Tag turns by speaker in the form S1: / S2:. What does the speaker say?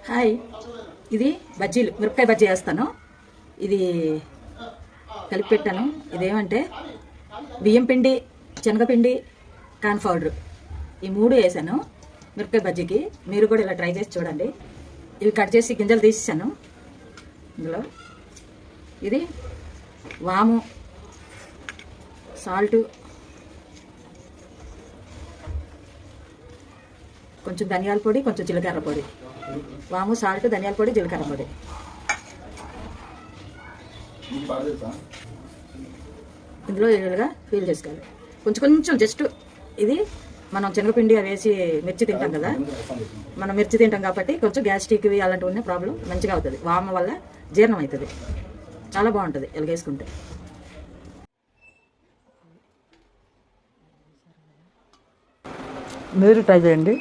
S1: Hi, ఇది బజ్జీలు, మిరపకాయ బజ్జీ వేస్తాను. ఇది కలిపి పెట్టాను. ఇదేమంటే బియ్యం పిండి, శనగపిండి, కార్న్ పౌడర్, ఈ మూడు వేసాను మిరపకాయ బజ్జీకి. మీరు కూడా ఇలా ట్రై చేసి చూడండి. ఇవి కట్ చేసి గింజలు తీసేసాను. ఇందులో ఇది వాము, సాల్టు, కొంచెం ధనియాల పొడి, కొంచెం జీలకర్ర పొడి. వాము, సాల్ట్, ధనియాల పొడి, జీలకర్ర పొడి. ఇందులో ఏడుగా ఫీల్ చేసుకోవాలి. కొంచెం కొంచెం జస్ట్ ఇది మనం శనగపిండి అవి వేసి మిర్చి తింటాం కదా, మనం మిర్చి తింటాం కాబట్టి కొంచెం గ్యాస్ట్రిక్వి అలాంటివి ఉన్న ప్రాబ్లం మంచిగా అవుతుంది. వాము వల్ల జీర్ణం అవుతుంది. చాలా బాగుంటుంది ఎలాగేసుకుంటే.
S2: మీరు ట్రై చేయండి.